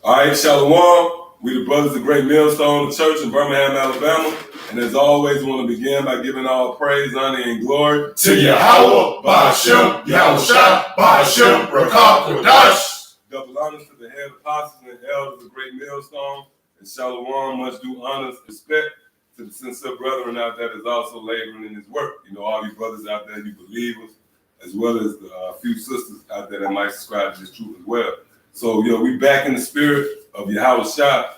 All right, Shalom. We the brothers of Great Millstone Church in Birmingham, Alabama. And as always, we want to begin by giving all praise, honor, and glory to Yahweh, Ba'ashem, Yahushua, Ba'ashem, Rakah, Kodash. Double honors to the head apostles and elders of Great Millstone. And Shalom, much due honors, respect to the sincere brethren out there that's also laboring in his work. You know, all you brothers out there, you believers, as well as the few sisters out there that might subscribe to this truth as well. So, we back in the spirit of Yahushua,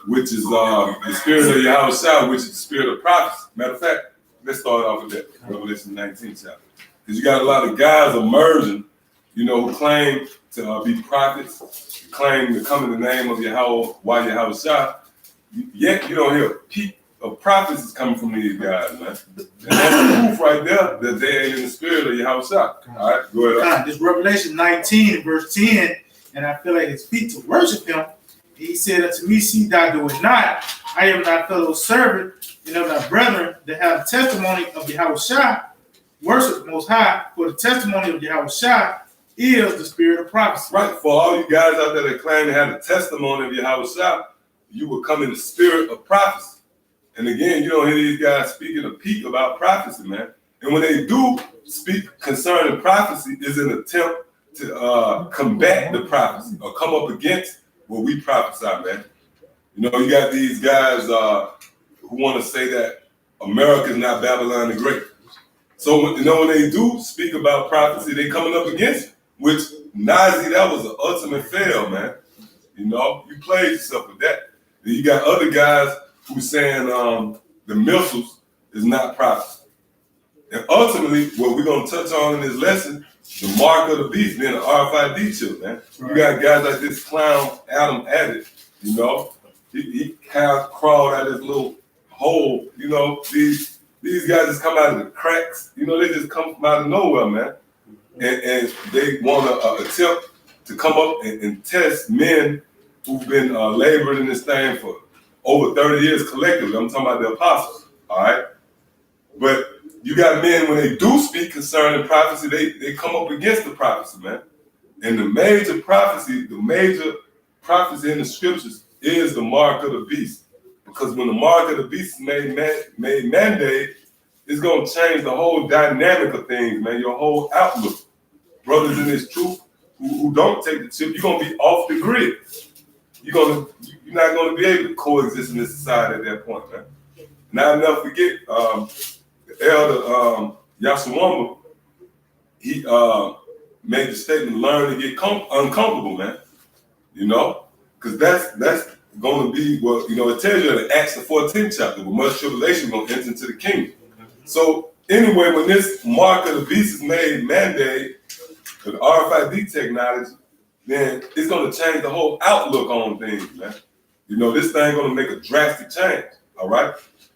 which is the spirit of Yahushua, which is the spirit of prophecy. Matter of fact, let's start off with that, Revelation 19 chapter. Because you got a lot of guys emerging, who claim to be prophets, claim to come in the name of Yahushua, yet you don't hear a peep of prophecies coming from these guys, man. And that's proof right there that they ain't in the spirit of Yahushua. All right, go ahead. This Revelation 19, verse 10, and I feel like it's fit to worship him. He said unto me, see thou do it not. I am thy fellow servant and of thy brethren that have testimony of Yahushua. Worship Most High, for the testimony of Yahushua is the spirit of prophecy. Right, for all you guys out there that claim to have the testimony of Yahushua, you will come in the spirit of prophecy. And again, you don't hear these guys speaking a peak about prophecy, man. And when they do speak concerning prophecy, is an attempt to combat the prophecy or come up against what we prophesy, man. You got these guys who want to say that America is not Babylon the Great. So, when they do speak about prophecy, they coming up against it, which, Nazi, that was an ultimate fail, man. You played yourself with that. Then you got other guys who saying the missiles is not prophecy. And ultimately, what we're going to touch on in this lesson, the mark of the beast being an RFID chip, man. Right. You got guys like this clown, Adam Addett, he kind of crawled out of this little hole, these guys just come out of the cracks, they just come from out of nowhere, man. And they want to attempt to come up and test men who've been laboring in this thing for over 30 years collectively. I'm talking about the apostles, all right? But you got men, when they do speak concerning prophecy, they come up against the prophecy, man. And the major prophecy in the scriptures is the mark of the beast. Because when the mark of the beast is made mandate, it's going to change the whole dynamic of things, man, your whole outlook. Brothers in this truth who don't take the chip, you're going to be off the grid. You're not going to be able to coexist in this society at that point, man. Now, I'll never forget, the elder Yashawamba, he made the statement, learn to get uncomfortable, man. Because that's going to be what, it tells you in Acts the 14th chapter, with much tribulation going to enter into the kingdom. So anyway, when this mark of the beast is made mandate for the RFID technology, then it's going to change the whole outlook on things, man. This thing going to make a drastic change, all right?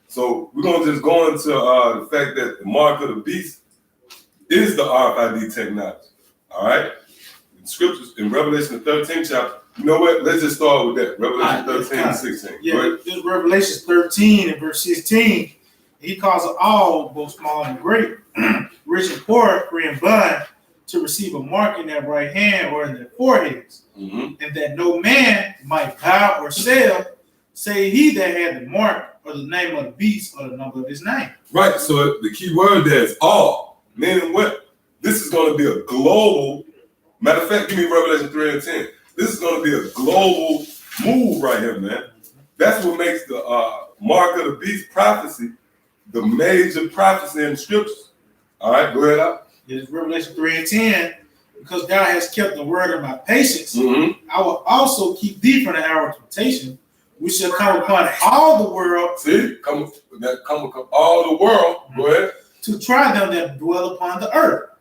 So we're going to just go into the fact that the mark of the beast is the RFID technology, all right? In scriptures, in Revelation 13 chapter, you know what? Let's just start with that. Revelation 13 and 16. Yeah, this Revelation 13 and verse 16, he calls it all, both small and great, rich and poor, free and bond, to receive a mark in their right hand or in their foreheads, and that no man might buy or sell, save he that had the mark or the name of the beast or the number of his name. Right, so the key word there is all. Meaning what? This is going to be a global, matter of fact, give me Revelation 3 and 10. This is going to be a global move right here, man. That's what makes the mark of the beast prophecy the major prophecy in the scriptures. All right, go ahead out. It's Revelation 3 and 10. Because God has kept the word of my patience, I will also keep thee from the hour of temptation, which shall come upon all the world. See, come upon all the world. Go ahead. To try them that dwell upon the earth.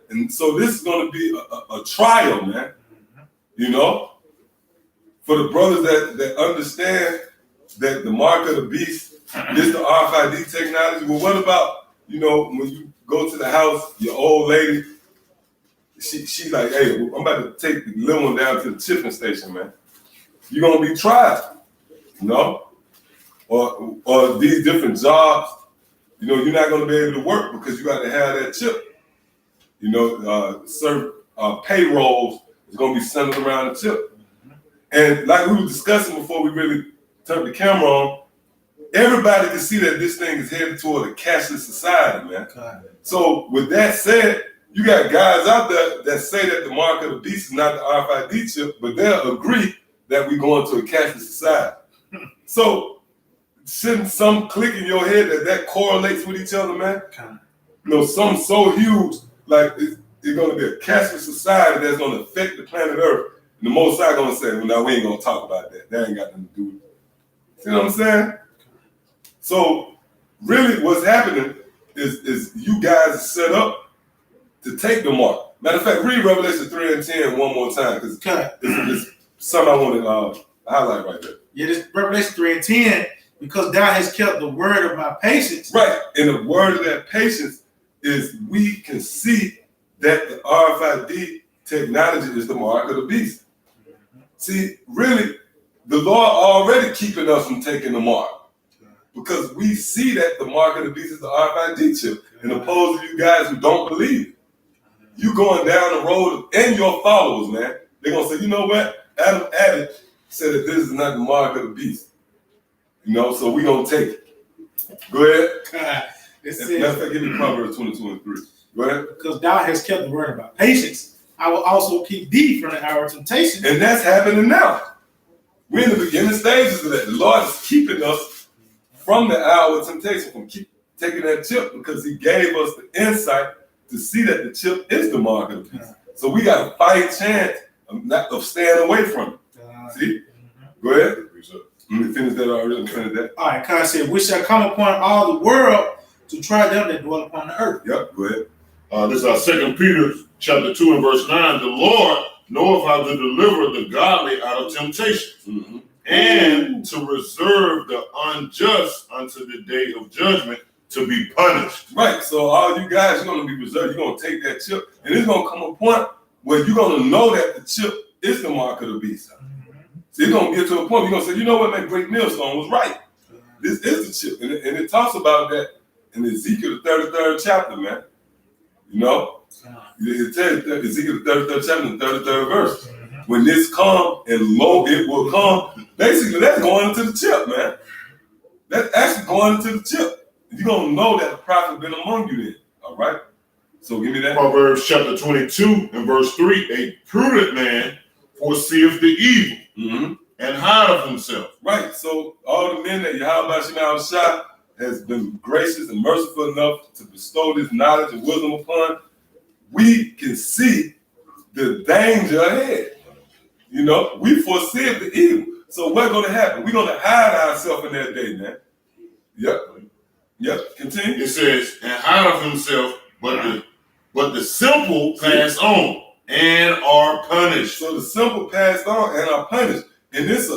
And so this is going to be a trial, man. For the brothers that understand that the mark of the beast is the RFID technology. Well, what about, when you go to the house, your old lady, she's like, hey, I'm about to take the little one down to the tipping station, man. You're going to be tried, Or these different jobs, you're not going to be able to work because you got to have that chip. certain payrolls is going to be centered around the chip. And like we were discussing before we really turned the camera on, everybody can see that this thing is headed toward a cashless society, man. So with that said, you got guys out there that say that the mark of the beast is not the RFID chip, but they'll agree that we're going to a cashless society. So shouldn't some click in your head that correlates with each other, man? Something so huge, like it's going to be a cashless society that's going to affect the planet Earth. And the Most High going to say, well, no, we ain't going to talk about that. That ain't got nothing to do with it. See what I'm saying? So really what's happening is you guys are set up to take the mark. Matter of fact, read Revelation 3 and 10 one more time, because it's something I want to highlight right there. Yeah, this Revelation 3 and 10, because thou hast kept the word of my patience. Right, and the word of that patience is we can see that the RFID technology is the mark of the beast. See, really, the Lord already keeping us from taking the mark, because we see that the mark of the beast is the RFID chip, and opposed to you guys who don't believe it. You going down the road, and your followers, man, they're going to say, you know what? Adam Abbott said that this is not the mark of the beast. So we're going to take it. Go ahead. Matter of fact, give me Proverbs 22 and 3. Go ahead. Because thou hast kept the word of my patience, I will also keep thee from the hour of temptation. And that's happening now. We're in the beginning stages of that. The Lord is keeping us from the hour of temptation, from taking that chip, because he gave us the insight to see that the chip is the mark of the beast. So we got a fight chance of staying away from it. See? Go ahead. Let me finish that already. Finish that. All right, God said, we shall come upon all the world to try them that dwell upon the earth. Yep, go ahead. This is our 2 Peter chapter 2 and verse 9. The Lord knoweth how to deliver the godly out of temptation, and to reserve the unjust unto the day of judgment to be punished. Right, so all you guys, you're going to be reserved. You're going to take that chip, and it's going to come a point where you're going to know that the chip is the mark of the beast. So it's going to get to a point where you're going to say, you know what, that great millstone was right. This is the chip. And it talks about that in Ezekiel, the 33rd chapter, man. It tells Ezekiel, the 33rd chapter, the 33rd verse. When this come, and lo, it will come. Basically, that's going into the chip, man. That's actually going into the chip. You're going to know that the prophet been among you then. All right? So give me that. Proverbs chapter 22 and verse 3. A prudent man foreseeth the evil and hideth himself. Right. So all the men that Yahweh Shah has been gracious and merciful enough to bestow this knowledge and wisdom upon, we can see the danger ahead. We foresee the evil. So what's going to happen? We're going to hide ourselves in that day, man. Yep. Continue. It says, and hideth himself, but the simple pass on and are punished. So the simple pass on and are punished. And it's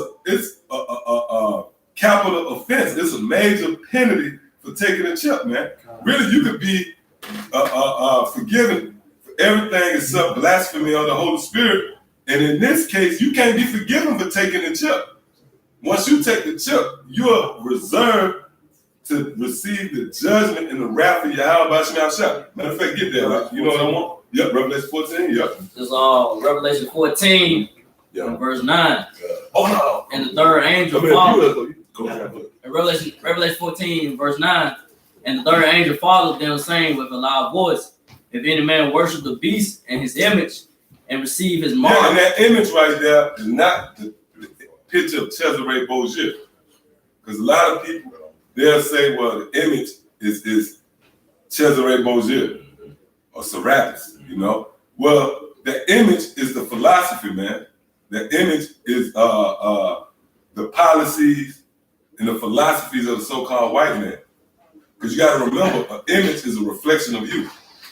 a capital offense. It's a major penalty for taking a chip, man. Really, you could be forgiven for everything except blasphemy of the Holy Spirit. And in this case, you can't be forgiven for taking the chip. Once you take the chip, you are reserved to receive the judgment and the wrath of Yahweh Shah. Matter of fact, get there. Right? You know what I want? Yep, Revelation 14. Yep. This is Revelation 14, verse 9. Oh no. And the third angel followed. Revelation 14, verse 9. And the third angel followed them, saying with a loud voice, if any man worship the beast and his image and receive his mark. Yeah, and that image right there is not the picture of Cesare Borgia. Because a lot of people, they'll say, well, the image is Cesare Borgia or Serapis, Well, the image is the philosophy, man. The image is the policies and the philosophies of the so-called white man. Because you got to remember, an image is a reflection of you.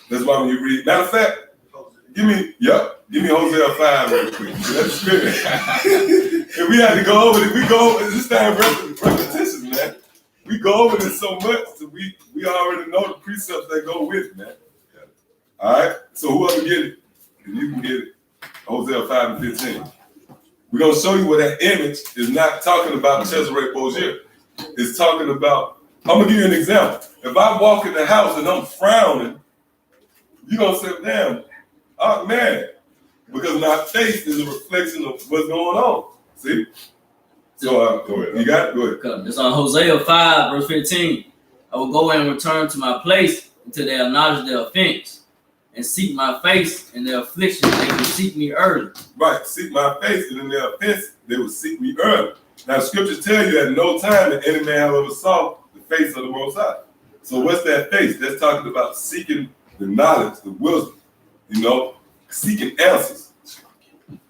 That's why when you read, matter of fact, give me Hosea 5 real quick. That's spirit. And we had to go over it. We go over this time repetition, man. We go over this so much, so we already know the precepts that go with it, man. All right? So whoever get it, if you can get it, Hosea 5 and 15. We're going to show you where that image is not talking about Cesare Borgia. It's talking about, I'm going to give you an example. If I walk in the house and I'm frowning, you're going to say, damn, I'm mad. Because my face is a reflection of what's going on. See? So, Go ahead. you got it? Go ahead. Okay, it's on Hosea 5, verse 15. I will go and return to my place until they acknowledge their offense and seek my face in their affliction. They will seek me early. Right, seek my face, and in their offense, they will seek me early. Now, the scriptures tell you that no time that any man ever saw the face of the Most High. So what's that face? That's talking about seeking the knowledge, the wisdom, seeking answers.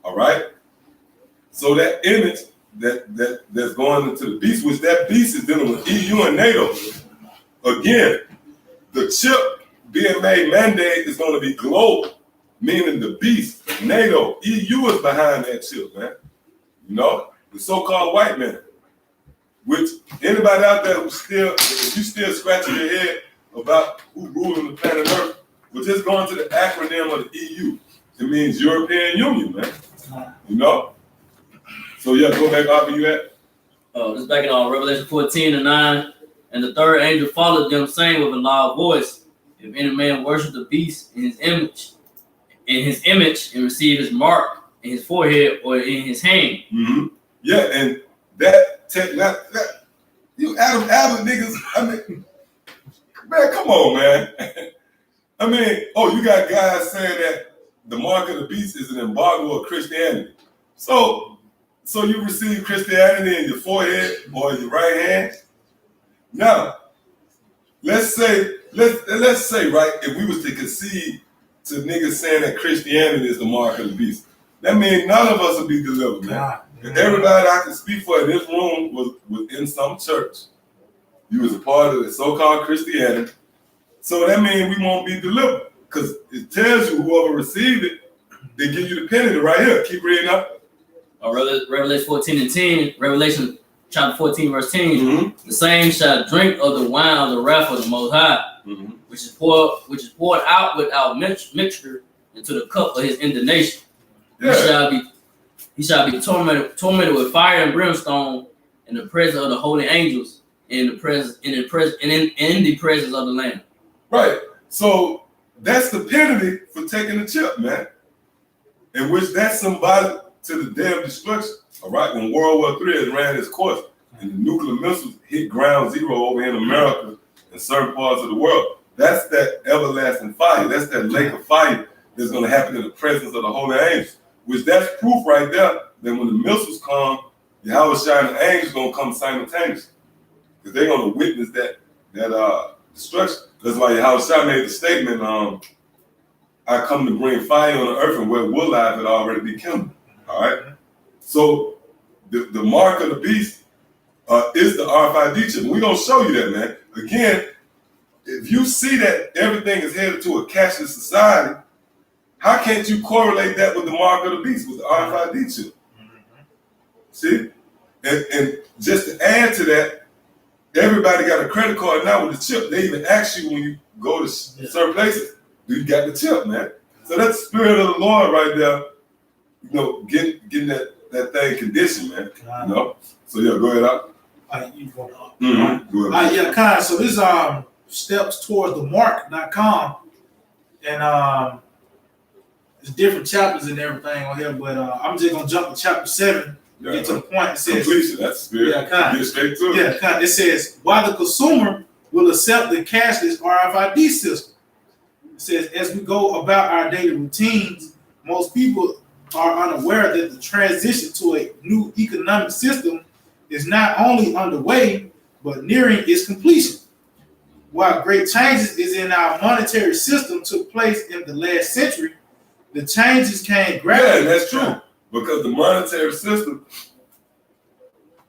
All right? So that image that's going into the beast, which that beast is dealing with EU and NATO. Again, the chip being made mandate is going to be global, meaning the beast, NATO, EU is behind that chip, man. The so-called white man. Which anybody out there if you still scratching your head about who ruling the planet Earth, we're just going to the acronym of the EU. It means European Union, man. So yeah, go back off where you at. This is back in Revelation 14:9. And the third angel followed them, saying with a loud voice, if any man worship the beast in his image, and receive his mark in his forehead or in his hand. Mm-hmm. Yeah, and that you Adam Abbott niggas, I mean, man, come on, man. I mean, you got guys saying that the mark of the beast is an embargo of Christianity. So you receive Christianity in your forehead or your right hand. Now, let's say, right, if we was to concede to niggas saying that Christianity is the mark of the beast, that means none of us would be delivered, man. And everybody I can speak for in this room was in some church. You was a part of the so-called Christianity. So that means we won't be delivered. Because it tells you whoever received it, they give you the penalty right here. Keep reading up. Revelation 14:10, Revelation chapter 14, verse 10. Mm-hmm. The same shall drink of the wine of the wrath of the Most High, Mm-hmm. which is poured out without mixture into the cup of his indignation. Yeah. He shall be tormented with fire and brimstone in the presence of the holy angels, in the presence of the Lamb. Right. So that's the penalty for taking the chip, man. In which that's symbolic to the day of destruction. All right. When World War III has ran its course and the nuclear missiles hit ground zero over in America and certain parts of the world, that's that everlasting fire. That's that lake of fire that's going to happen in the presence of the holy angels. Which that's proof right there that when the missiles come, Yahweh Shai and the angels going to come simultaneously. Because they're going to witness that destruction. That's why Yahweh Shai made the statement, I come to bring fire on the earth and where wood life had already be kindled. All right? So the mark of the beast is the RFID chip. We're going to show you that, man. Again, if you see that everything is headed to a cashless society, how can't you correlate that with the mark of the beast, with the RFID chip? See? And just to add to that, everybody got a credit card now with the chip. They even ask you when you go to certain places, do you got the chip, man? So that's the spirit of the Lord right there, getting that thing conditioned, man. So yeah, go ahead out. Go ahead. So this steps towards the mark.com, and there's different chapters and everything on here, but I'm just gonna jump to chapter 7. Get to the point. It says completion. That's the spirit. Get straight to it. It says while the consumer will accept the cashless RFID system. It says as we go about our daily routines, most people are unaware that the transition to a new economic system is not only underway but nearing its completion. While great changes in our monetary system took place in the last century, the changes came gradually. Yeah, that's true. Because the monetary system,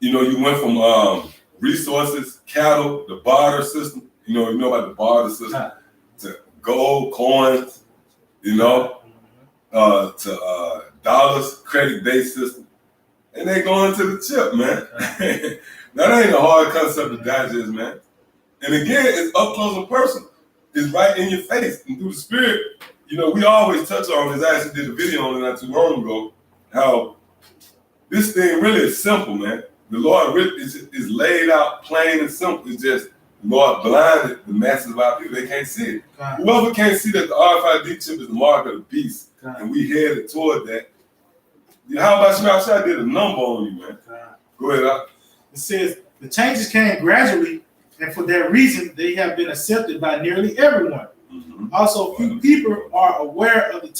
you went from resources, cattle, the barter system, you know about the barter system, to gold, coins, to dollars, credit-based system. And they going to the chip, man. That ain't a hard concept to digest, man. And again, it's up close and personal. It's right in your face. And through the spirit, we always touch on this. I actually did a video on it not too long ago, how this thing really is simple, man. The Lord really is laid out plain and simple. It's just Lord blinded the masses of our people. They can't see it. Whoever can't see that the RFID chip is the mark of the beast, and we headed toward that. How about you? I did a number on you, man. Go ahead. It says the changes came gradually, and for that reason, they have been accepted by nearly everyone. Also, few people are aware of the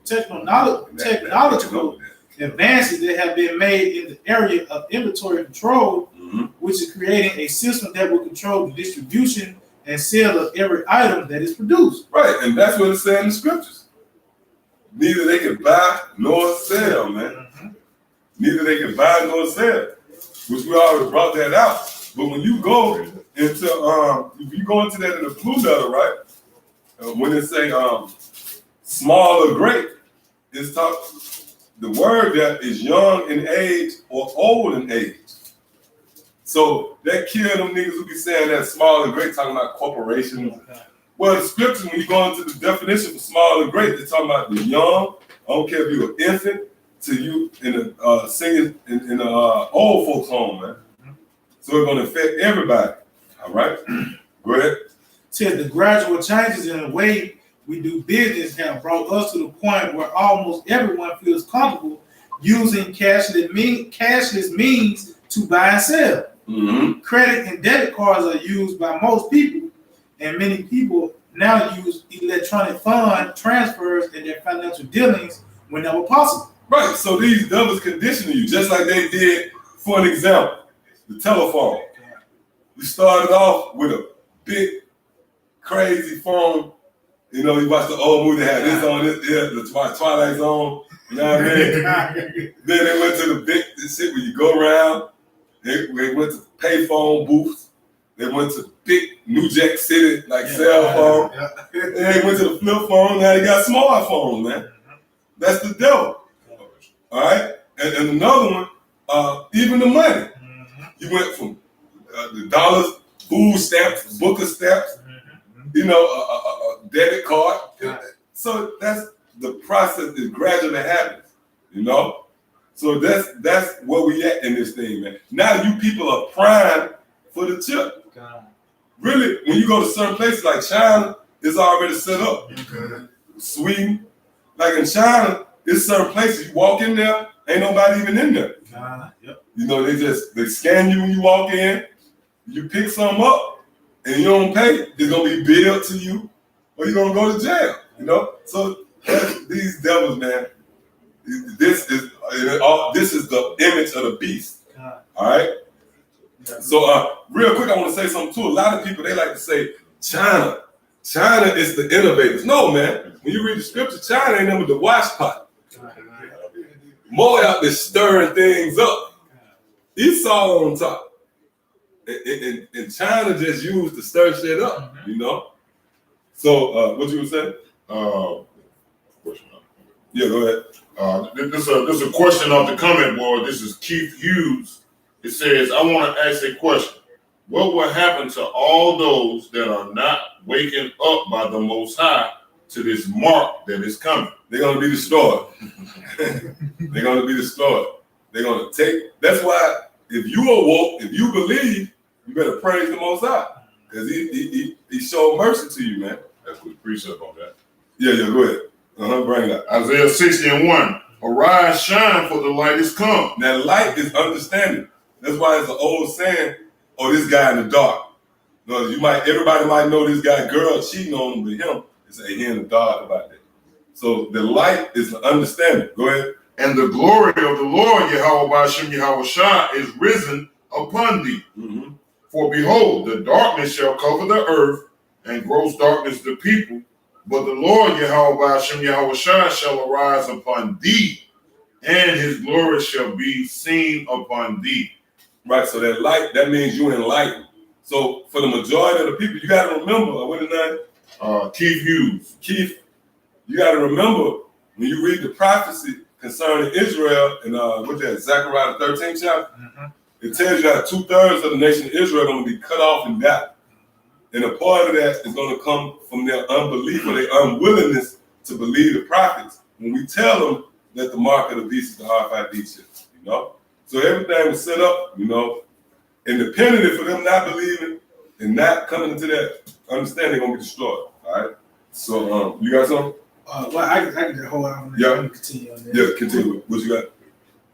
technological advances that have been made in the area of inventory control, which is creating a system that will control the distribution and sale of every item that is produced. Right, and that's what it said in the scriptures. Neither they can buy nor sell, man. Neither they can buy nor sell, which we already brought that out. But when you go into if you go into that in the blue letter, right? When it say small or great, it's the word that is young in age or old in age. So that kill them niggas who be saying that small and great, talking about corporations. Well, the scriptures, when you go into the definition for small and great, they're talking about the young. I don't care if you're an infant to you in a singing in a old folks home, man. So it's going to affect everybody. All right? Go ahead. It says the gradual changes in the way we do business have brought us to the point where almost everyone feels comfortable using cashless means to buy and sell. Credit and debit cards are used by most people, and many people now use electronic fund transfers in their financial dealings whenever possible. Right, so these devils conditioning you, just like they did, for an example, the telephone. You started off with a big, crazy phone. You know, you watch the old movie, they had this on, the Twilight Zone, you know what I mean? Then they went to the big shit where you go around. They went to payphone booths. They went to big New Jack City, like cell phone. They went to the flip phone. Now they got smartphones, man. That's the devil. All right? And another one, even the money. You went from the dollars, food stamps, Booker stamps, you know, a debit card. So that's the process that gradually happens, you know? So that's where we at in this thing, man. Now you people are primed for the chip. Really, when you go to certain places like China, it's already set up. Sweden, like in China, it's certain places you walk in there, ain't nobody even in there. You know, they scan you when you walk in, you pick something up, and you don't pay, it's gonna be billed to you, or you're gonna go to jail, you know? So these devils, man, this is the image of the beast. All right? So real quick, I want to say something too. A lot of people, they like to say, China is the innovators. No, man. When you read the scripture, China ain't nothing but the wash pot. More out there stirring things up. Esau on top. And China just used to stir shit up, you know? So, what you were saying? Yeah, go ahead. This is a question off the comment board. This is Keith Hughes. It says, I want to ask a question. What will happen to all those that are not waking up by the Most High to this mark that is coming? They're going to be destroyed. They're going to be destroyed. They're going to take. That's why if you awoke, if you believe, you better praise the Most High. Because he showed mercy to you, man. That's what the precept on that. Yeah, go ahead. Bring it up. Isaiah 60:1. Arise, shine, for the light is come. That light is understanding. That's why it's an old saying, oh, this guy in the dark. No, everybody might know this guy, girl cheating on him, but him, it's a he in the dark about that. So the light is the understanding. Go ahead. And the glory of the Lord, Yahweh Ba'ashem Yahweh Shah, is risen upon thee. For behold, the darkness shall cover the earth, and gross darkness the people. But the Lord, Yahweh Ba'ashem Yahweh Shah, shall arise upon thee, and his glory shall be seen upon thee. Right, so that light, that means you enlightened. So for the majority of the people, you got to remember, what is that? Keith Hughes. Keith, you got to remember, when you read the prophecy concerning Israel in Zechariah the 13th chapter, it tells you that 2/3 of the nation of Israel are going to be cut off and die. And a part of that is going to come from their unbelief or their unwillingness to believe the prophets when we tell them that the mark of the beast is the RFID chip, you know? So everything was set up, you know, independently for them not believing and not coming into that understanding, gonna be destroyed. All right. So you got something? Well, I can just hold on. Yeah. Let me continue on that. Yeah, continue. What you got?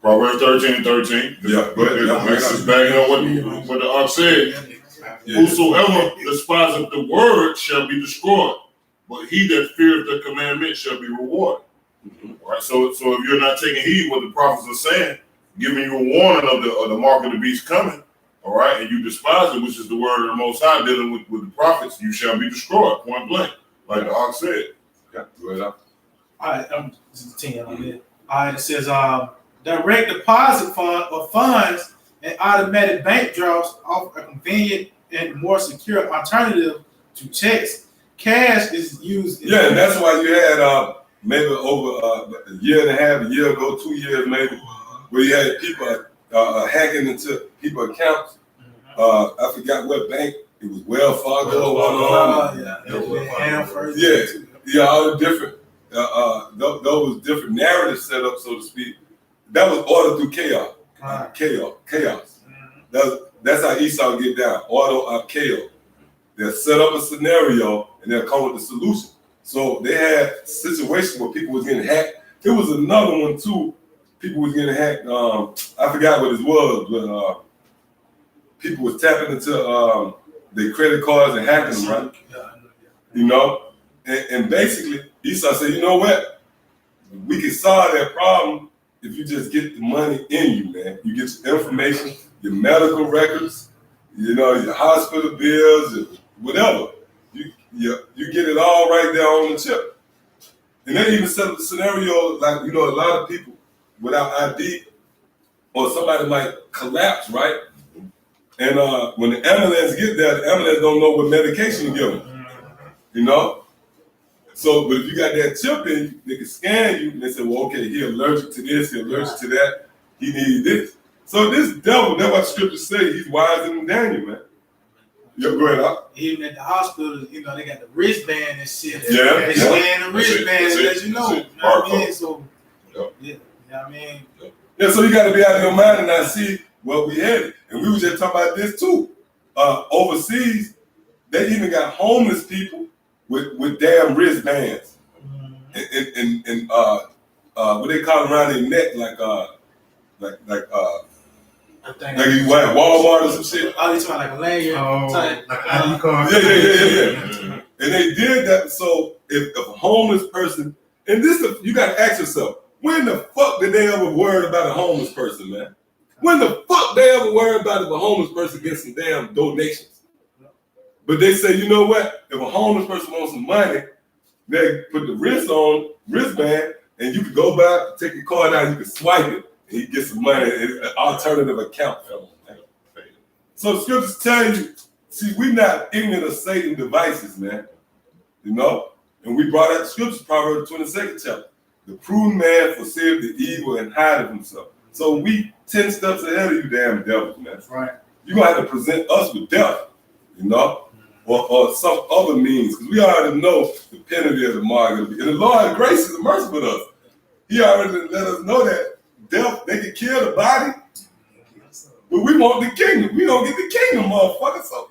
Proverbs 13:13. Yeah, go ahead. This is backing up what the ark said. Yeah. Whosoever despiseth the word shall be destroyed, but he that feareth the commandment shall be rewarded. All right. So if you're not taking heed what the prophets are saying, giving you a warning of the mark of the beast coming, all right, and you despise it, which is the word of the Most High, dealing with the prophets, you shall be destroyed, point blank, like the ark said. Yeah, go ahead. All right, I'm just continuing on that. All right, it says direct deposit fund or funds and automatic bank draws offer a convenient and more secure alternative to checks. Cash is used. Yeah, and that's why you had maybe over a year and a half, a year ago, 2 years maybe, where you had people hacking into people's accounts. I forgot what bank. It was Wells Fargo. Yeah, all the different, those different narratives set up, so to speak. That was ordered through chaos. Chaos. That's how Esau get down. Order chaos. They'll set up a scenario and they'll come with the solution. So they had situations where people was getting hacked. There was another one too. People was getting hacked. I forgot what it was, but people was tapping into their credit cards and hacking them, right? You know? And basically, Esau said, you know what? We can solve that problem if you just get the money in you, man. You get your information, your medical records, you know, your hospital bills, whatever. You get it all right there on the chip. And they even set up the scenario like, you know, a lot of people without ID or somebody might collapse, right? And when the ambulance get there, the ambulance don't know what medication to give them, you know? So, but if you got that chip in you, they can scan you and they say, well, okay, he allergic to this, he allergic to that, he needs this. So this devil, that's what scriptures say, he's wiser than Daniel, man. Yeah, go ahead, Even at the hospital, you know, they got the wristband and shit. Yeah, They scan the wristband and let you know. You know what I mean? So, Yep. yeah, you know what I mean? Yeah, so you got to be out of your mind and not see what we had. And we were just talking about this too. Overseas, they even got homeless people with damn wristbands and what they call around their neck, like you wear at Walmart or some shit. Oh, it's like a lanyard type. Like an ID card. Yeah. And they did that. So if a homeless person, and this, you got to ask yourself, when the fuck did they ever worry about a homeless person, man? When the fuck they ever worry about if a homeless person gets some damn donations? But they say, you know what? If a homeless person wants some money, they put the wristband, and you can go back, take your card out, you can swipe it, and you get some money. It's an alternative account. So the scriptures tell you, see, we're not ignorant of Satan's devices, man. You know? And we brought out the scriptures, Proverbs 22nd chapter. The prudent man foreseeth the evil and hideth himself. So we 10 steps ahead of you damn devils, man. That's right. You're going to have to present us with death, you know? Or some other means, because we already know the penalty of the mark. And the Lord grace is mercy with us. He already let us know that death, they can kill the body, but we want the kingdom. We don't get the kingdom, motherfucker. So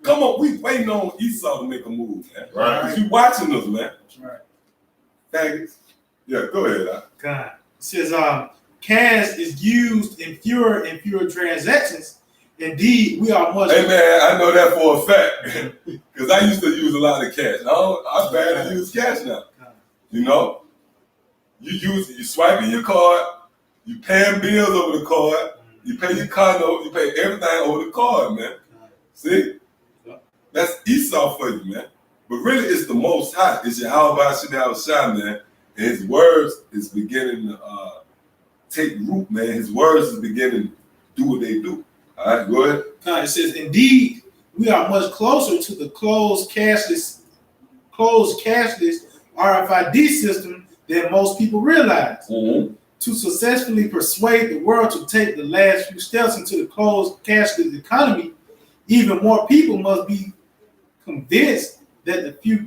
come on, we waiting on Esau to make a move, man. Right. Because you watching us, man. That's right. Faggots. Yeah, go ahead. God. It says, cash is used in fewer and fewer transactions. Indeed, we are much. Hey man, I know that for a fact because I used to use a lot of cash. I barely use cash now. You know, you swiping your card, you paying bills over the card, you pay your car note, you pay everything over the card, man. See, that's Esau for you, man. But really, it's the Most High. It's Yahweh Shai, man. And His words is beginning to take root, man. His words is beginning to do what they do. All right, go ahead. It says, indeed, we are much closer to the closed cashless RFID system than most people realize. Mm-hmm. To successfully persuade the world to take the last few steps into the closed cashless economy, even more people must be convinced that the new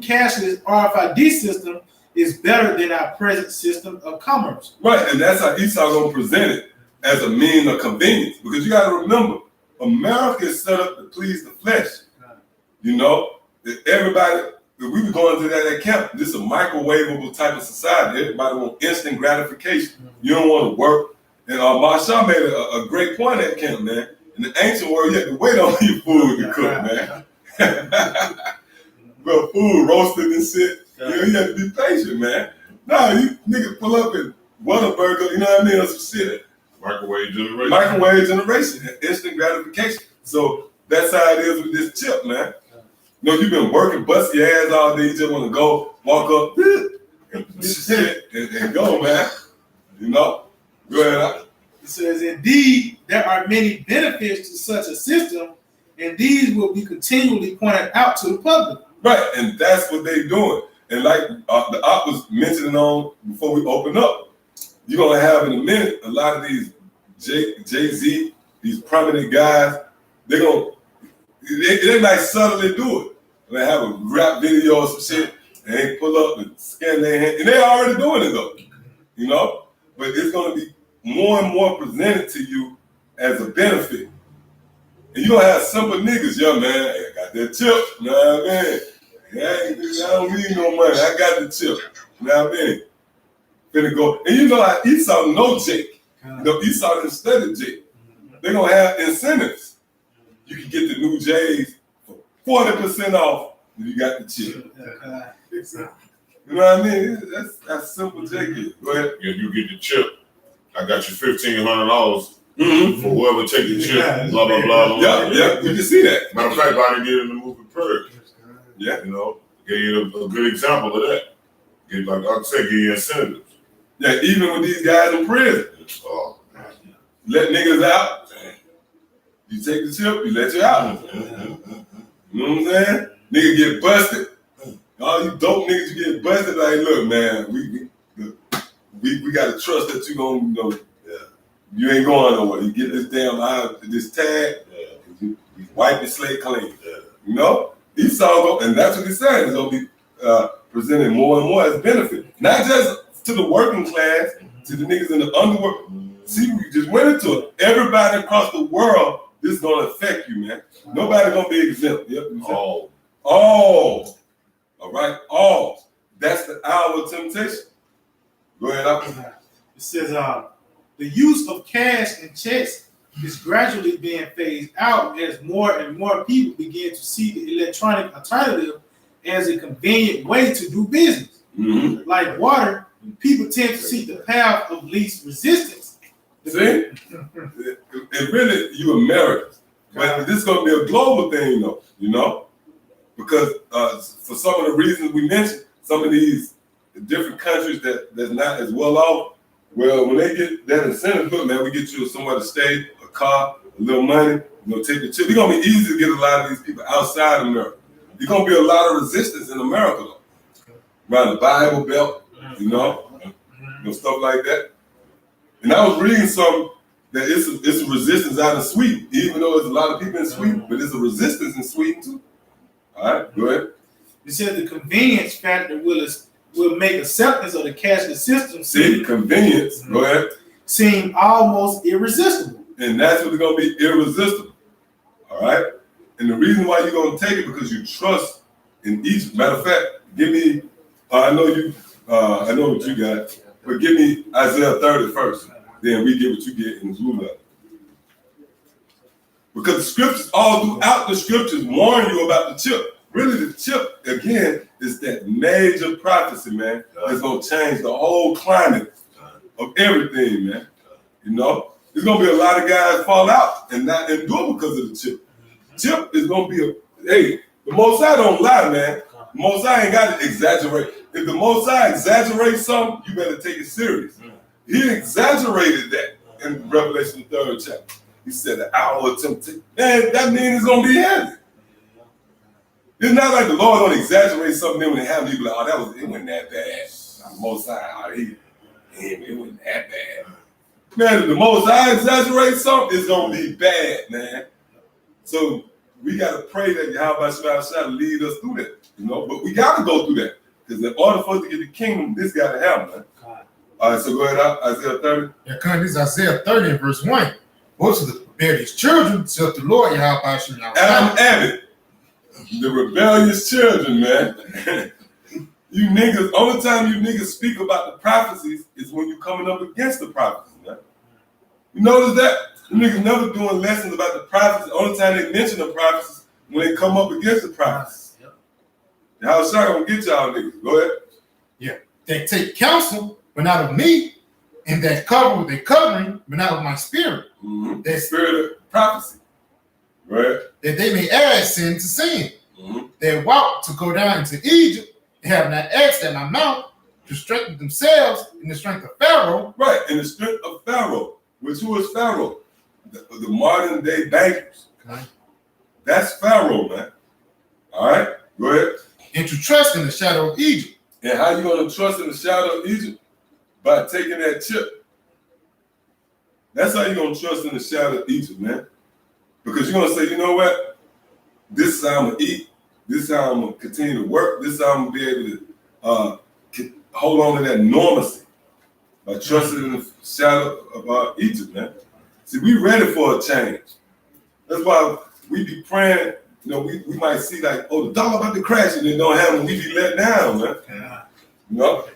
cashless RFID system is better than our present system of commerce. Right, and that's how Esau gonna present it, as a means of convenience. Because you got to remember, America is set up to please the flesh. You know, everybody, we were going to that camp. This is a microwavable type of society. Everybody wants instant gratification. You don't want to work. And Marshall made a great point at camp, man. In the ancient world, you had to wait on your food to cook, man. Well, food roasted and shit. You know, you have to be patient, man. No, you nigga pull up and Whataburger, you know what I mean, or some shit. Microwave generation. Microwave generation, instant gratification. So that's how it is with this chip, man. You know, you've been working, bust your ass all day. You just want to go, walk up, and shit, and go, man. You know? Go ahead. It says, indeed, there are many benefits to such a system, and these will be continually pointed out to the public. Right, and that's what they're doing. And like the op was mentioning on before we open up, you're going to have in a minute a lot of these Jay-Z, these prominent guys, they might subtly do it. They have a rap video or some shit, and they pull up and scan their hand, and they're already doing it though, you know? But it's going to be more and more presented to you as a benefit. And you're going to have simple niggas, yo, man, I got that chip, you know what I mean? I don't need no money, I got the chip, you know what I mean? Finna go, and you know how Esau know Jake. You know, Esau didn't study Jake. They're going to have incentives. You can get the new J's for 40% off if you got the chip. You know what I mean? That's simple Jake is. Go ahead. Yeah, you get the chip. I got you $1,500 for whoever take the chip. Blah blah blah. Yeah, you can see that. Matter of fact, I did in the movie Purge. Yeah, you know, gave you a good example of that. Like I said, give you incentives. Yeah, even with these guys in prison, let niggas out. You take the chip, you let you out. You know what I'm saying? Nigga get busted. All you dope niggas, you get busted. Like, look, man, we gotta trust that you gonna, you know, you ain't going nowhere. You get this damn this tag, you wipe your slate clean. You know, Esau go, and that's what he's saying. It's gonna be presented more and more as benefit, not just to the working class, to the niggas in the underworld. See, we just went into it. Everybody across the world, this is gonna affect you, man. Nobody gonna be exempt. Yep. All. All right. All. That's the hour of temptation. Go ahead. It says, the use of cash and checks is gradually being phased out as more and more people begin to see the electronic alternative as a convenient way to do business. Mm-hmm. Like water, people tend to seek the path of least resistance. See? It really, you Americans. But this is going to be a global thing, though, you know? Because for some of the reasons we mentioned, some of these different countries that's not as well off, well, when they get that incentive, look, man, we get you somewhere to stay, a car, a little money, you know, take the chip. It's going to be easy to get a lot of these people outside America. There's going to be a lot of resistance in America, though. Around the Bible Belt, you know stuff like that. And I was reading something that it's a resistance out of Sweden, even though there's a lot of people in Sweden, but there's a resistance in Sweden too. All right, go ahead. It says the convenience factor will make acceptance of the cashless system convenience. Go ahead. Seem almost irresistible. And that's what's going to be irresistible. All right. And the reason why you're going to take it because you trust in each. Matter of fact, give me. I know what you got, but give me Isaiah 30 first. Then we get what you get in the blue letter. Because the scriptures, all throughout the scriptures, warn you about the chip. Really, the chip, again, is that major prophecy, man, that's going to change the whole climate of everything, man. You know? There's going to be a lot of guys fall out and not endure because of the chip. Chip is going to be the Most High don't lie, man. The Most High ain't got to exaggerate. If the Most High exaggerates something, you better take it serious. He exaggerated that in Revelation 3rd chapter. He said the hour of temptation. Man, that means it's going to be heavy. It's not like the Lord don't exaggerate something, then when it happens, you be like, it wasn't that bad. The Most High, it wasn't that bad. Man, if the Most High exaggerates something, it's going to be bad, man. So we got to pray that Yahweh shall lead us through that, you know. But we got to go through that. Because in order for us to get the kingdom, this got to happen, man. All right, so go ahead, Isaiah 30. Yeah, this is Isaiah 30 verse 1. Most of the rebellious children serve the Lord Yahweh Shem Adam Abbott, the rebellious children, man. You niggas, only time you niggas speak about the prophecies is when you coming up against the prophecies, man. You notice that? You niggas never doing lessons about the prophecies. The only time they mention the prophecies when they come up against the prophecies. Y'all sorry, I'm gonna get y'all niggas. Go ahead. Yeah, they take counsel, but not of me, and that cover with their covering, but not of my spirit. Mm-hmm. That Spirit of prophecy. Right? that they may add sin to sin. Mm-hmm. They walk to go down into Egypt and have not asked at my mouth to strengthen themselves in the strength of Pharaoh. Right, in the strength of Pharaoh. Which who is Pharaoh? The modern day bankers. Okay. That's Pharaoh, man. All right, go ahead. And to trust in the shadow of Egypt. And how you gonna trust in the shadow of Egypt? By taking that chip. That's how you gonna trust in the shadow of Egypt, man. Because you're gonna say, you know what? This is how I'm gonna eat. This is how I'm gonna continue to work. This is how I'm gonna be able to hold on to that normalcy by trusting in the shadow of Egypt, man. See, we ready for a change. That's why we be praying. You know, we might see like, oh, the dollar about to crash, and it don't happen. We be let down, man. You know?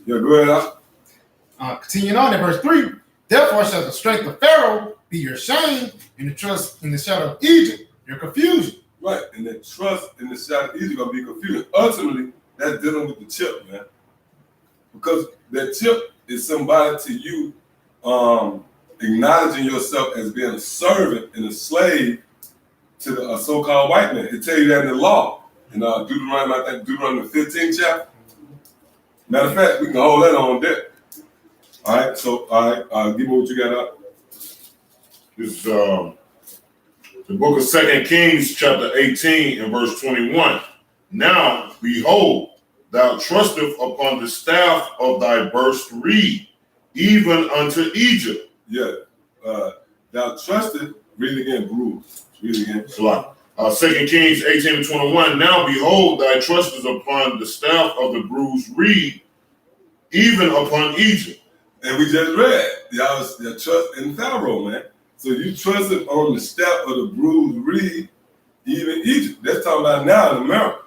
Yeah, go ahead. Continuing on in verse 3, therefore shall the strength of Pharaoh be your shame, and the trust in the shadow of Egypt your confusion. Right, and that trust in the shadow of Egypt gonna be confusing. Ultimately, that's dealing with the chip, man. Because that chip is somebody to you acknowledging yourself as being a servant and a slave to the so-called white man. It tell you that in the law. In Deuteronomy, I think Deuteronomy 15th chapter. Matter of fact, we can hold that on deck. All right, so give me what you got up. This is the book of 2 Kings, chapter 18, and verse 21. Now, behold, thou trusteth upon the staff of thy burst reed, even unto Egypt. Yeah, thou trusted. Read it again, Bruce. Read it again. So like 2 Kings 18 and 21. Now behold, thy trust is upon the staff of the bruised reed, even upon Egypt. And we just read, y'all trust in Pharaoh, man. So you trusted on the staff of the bruised reed, even Egypt. That's talking about now in America.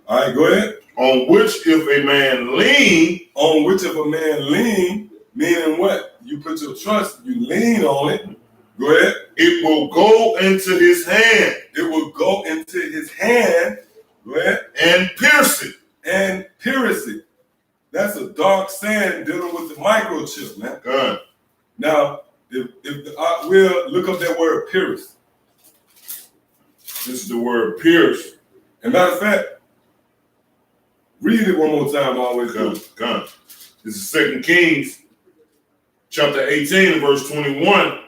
All right, go ahead. On which if a man lean, On which if a man lean, meaning what? You put your trust, you lean on it. Go ahead. it will go into his hand It will go into his hand. Go ahead. and pierce it. And pierce it. That's a dark sand dealing with the microchip, man. Good. Now, if we'll look up that word pierce. This is the word pierce. And matter of fact, read it one more time all the way through. Good. This is 2 Kings, chapter 18, and verse 21.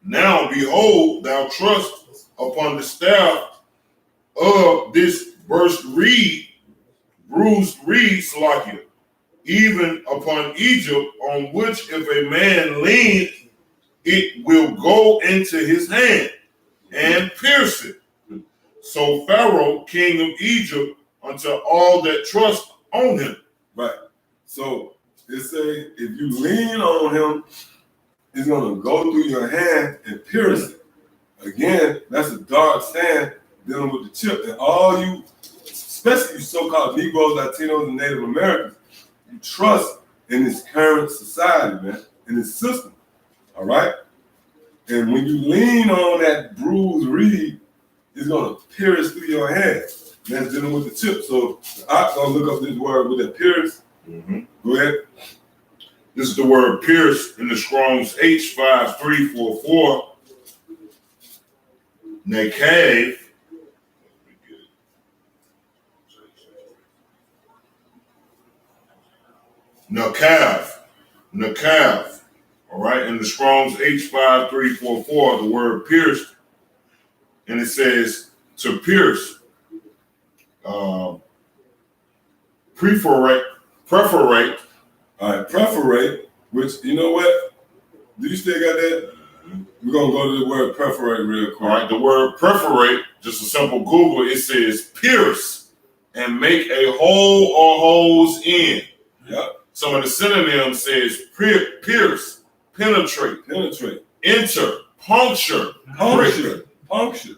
Now behold, thou trust upon the staff of this bruised reed, Salakia, even upon Egypt, on which if a man lean, it will go into his hand and pierce it. So Pharaoh, king of Egypt, unto all that trust on him. Right. So it say if you lean on him, he's gonna go through your hand and pierce it. Again, that's a dark sand dealing with the chip. And all you, especially you so-called Negroes, Latinos, and Native Americans, you trust in this current society, man, in this system. All right? And when you lean on that bruised reed, it's gonna pierce through your hand. And that's dealing with the chip. So I'm gonna look up this word with that pierce. Go ahead. This is the word pierce in the Strong's H5344. Nakav. Nakav. All right. In the Strong's H5344, the word pierced, and it says to pierce. Perforate. All right, perforate, which, you know what? Do you still got that? We're going to go to the word perforate real quick. All right, the word perforate, just a simple Google, it says pierce and make a hole or holes in. Yep. Some of the synonyms says pierce, penetrate, Penetrate. enter, puncture, puncture,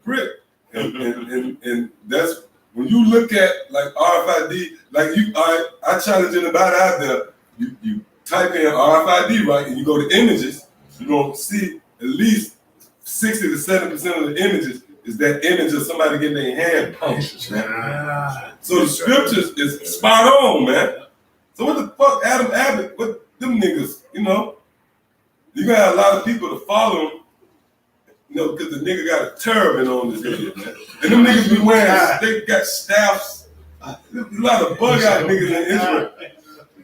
prick. And that's when you look at like RFID, like I challenge anybody out there, you type in RFID, right, and you go to images, you're gonna see at least 60 to 70% of the images is that image of somebody getting their hand punctured, man. So the scriptures is spot on, man. So what the fuck, Adam Abbott, what them niggas, you know? You got a lot of people to follow him, you know, because the nigga got a turban on his head, man. And them niggas be wearing, they got staffs. There's a lot of bug out niggas in Israel.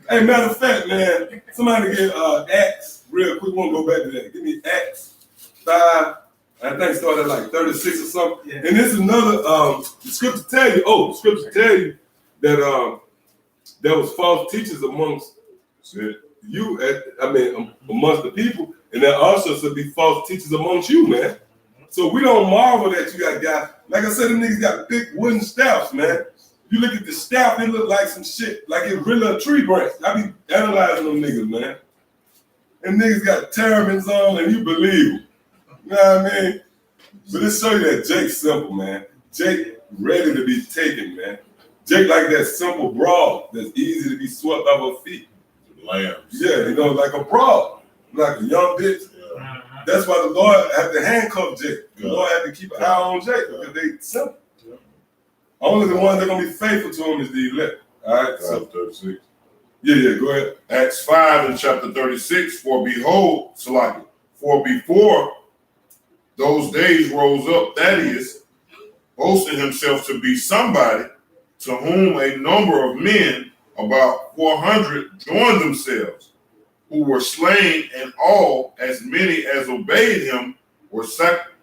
Hey, matter of fact, man, somebody get Acts real quick. We'll go back to that. Give me Acts 5. I think it started at like 36 or something. Yeah. And this is another, the scripture tell you that there was false teachers amongst you, amongst the people, and there also should be false teachers amongst you, man. So we don't marvel that you got guys, like I said, them niggas got big wooden staffs, man. You look at the staff, it look like some shit, like it's really a tree branch. I be analyzing them niggas, man. And niggas got turbans on, and you believe them. You know what I mean? But it show you that Jake's simple, man. Jake ready to be taken, man. Jake like that simple broad that's easy to be swept off her feet. Lambs. Yeah, you know, like a broad, like a young bitch. Yeah. That's why the Lord had to handcuff Jake. The Lord had to keep an eye on Jake because they simple. Yeah. Only the ones that are going to be faithful to him is the elect. All right, so 36. Yeah, go ahead. Acts 5 and chapter 36, for behold, Salaki, for before those days rose up, that is, boasting himself to be somebody, to whom a number of men, about 400, joined themselves, who were slain, and all, as many as obeyed him, were scattered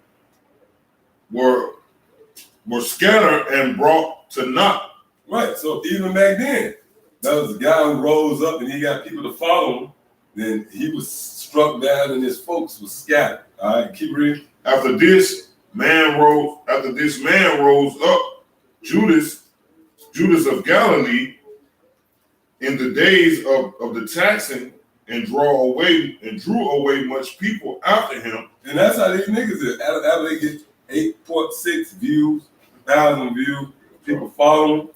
and brought to naught. Right, so even back then, that was a guy who rose up and he got people to follow him, then he was struck down and his folks were scattered. All right, keep reading. After this man rose up, Judas of Galilee, in the days of the taxing, and drew away much people after him. And that's how these niggas is. After they get 8.6 views, 1,000 views, people follow them.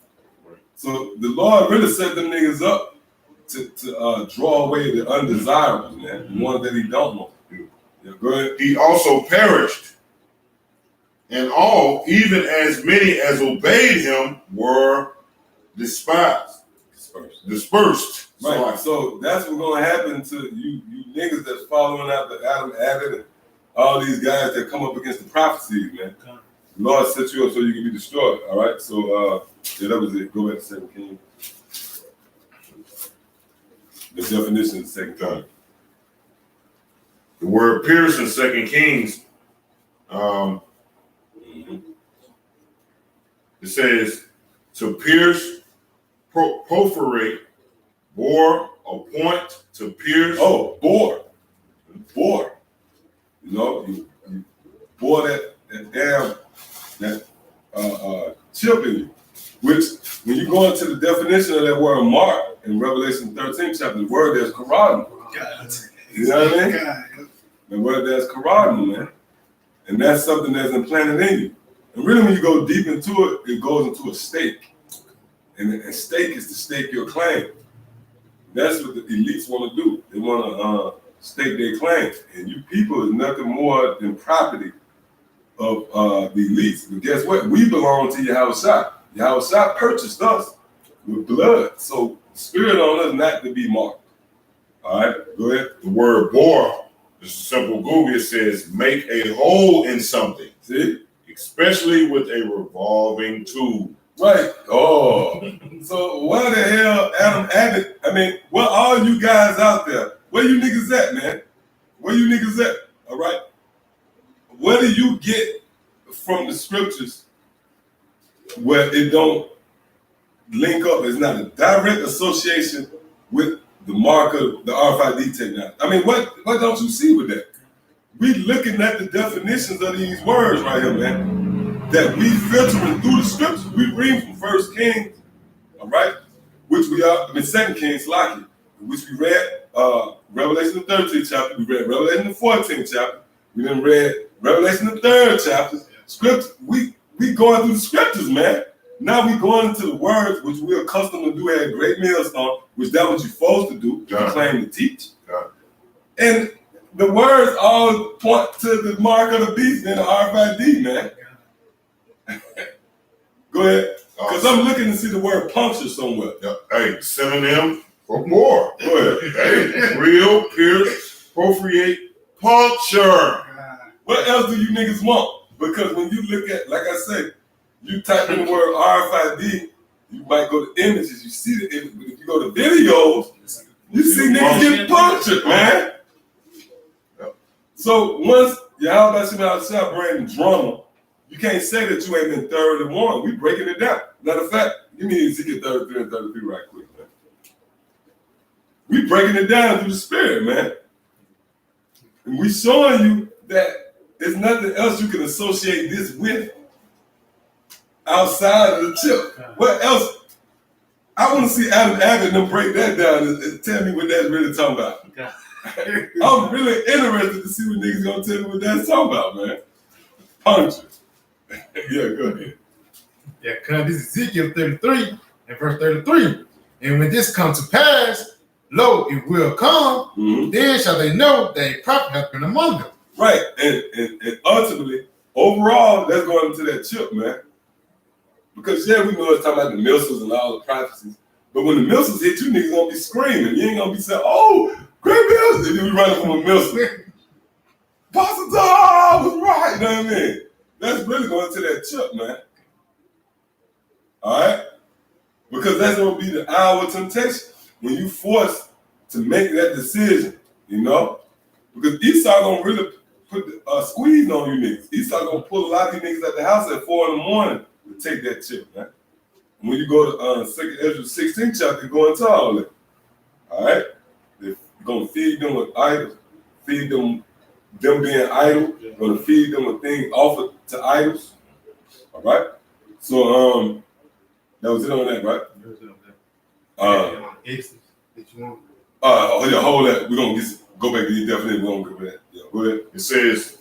So the Lord really set them niggas up to draw away the undesirables, man, the ones that he don't want. Yeah, go ahead. He also perished, and all, even as many as obeyed him, were dispersed. Right. So that's what's gonna happen to you niggas that's following after Adam Abbott and all these guys that come up against the prophecies, man. The Lord set you up so you can be destroyed. All right. So yeah, that was it. Go back to 2 Kings. The definition of 2 Kings. The word pierce in 2 Kings, it says to pierce, perforate, bore, a point, to pierce. Oh, bore. You know, you bore that chip in you. Which, when you go into the definition of that word mark in Revelation 13 chapter, the word there's karadim. You know what I mean? The word there's karadim, man. And that's something that's implanted in you. And really, when you go deep into it, it goes into a stake. And stake is to stake your claim. That's what the elites want to do. They want to stake their claim. And you people is nothing more than property of the elites. But guess what? We belong to Yahushua. Yahushua purchased us with blood. So spirit on us not to be marked. All right, go ahead. The word bore, just a simple Google, it says make a hole in something. See? Especially with a revolving tube. Right. Oh. So why the hell Adam Abbott, where all you guys out there, where you niggas at, man? Where you niggas at? All right. What do you get from the scriptures where it don't link up? It's not a direct association with the marker, the RFID technology. What don't you see with that? We looking at the definitions of these words right here, man, that we filtering through the scriptures. We read from 1 Kings, all right, which we are, 2 Kings, Lucky, which we read Revelation the 13th chapter, we read Revelation the 14th chapter, we then read Revelation the 3rd chapter. Scripture, we going through the scriptures, man. Now we going into the words which we're accustomed to do at Great Millstone, which that what you're supposed to do, you claim to teach. And the words all point to the mark of the beast and the RFID, man. Go ahead. Because I'm looking to see the word puncture somewhere. Hey, synonym for more. Go ahead. Hey, real, pierce, appropriate, puncture. What else do you niggas want? Because when you look at, like I say, you type in the word RFID, you might go to images, you see the image, but if you go to videos, you see niggas get punctured, man. So once Yahweh Shemel bring drama, you can't say that you ain't been thoroughly warned. We breaking it down. Matter of fact, give me Ezekiel 33 and 33 right quick, man. We breaking it down through the spirit, man. And we showing you that there's nothing else you can associate this with outside of the chip. What else? I want to see Adam Abbott and them break that down and tell me what that's really talking about. I'm really interested to see what niggas gonna tell me what that's talking about, man. Puncture. Yeah, go ahead. Yeah, cuz this is Ezekiel 33 and verse 33. And when this comes to pass, lo, it will come, then shall they know that a prophet hath been among them. Right, and ultimately, overall, that's going into that chip, man. Because yeah, we know it's talking about the missiles and all the prophecies, but when the missiles hit, you niggas gonna be screaming. You ain't gonna be saying, "Oh, great missiles!" And then we running from a missile. Pastor Tom was right, you know what I mean? That's really going to that chip, man. All right? Because that's going to be the hour of temptation. When you forced to make that decision, you know? Because Esau going to really put a squeeze on you niggas. Esau going to pull a lot of these niggas at the house at 4 in the morning to take that chip, man. And when you go to 2nd Ezra 16th chapter, you go into all that. All right? They're going to feed them with idols, feed them being idle, going to feed them with things offered to idols. All right? So, that was it on that, right? Hold that. We're going to go back to you. Definitely going to go back. Yeah, go ahead. It says,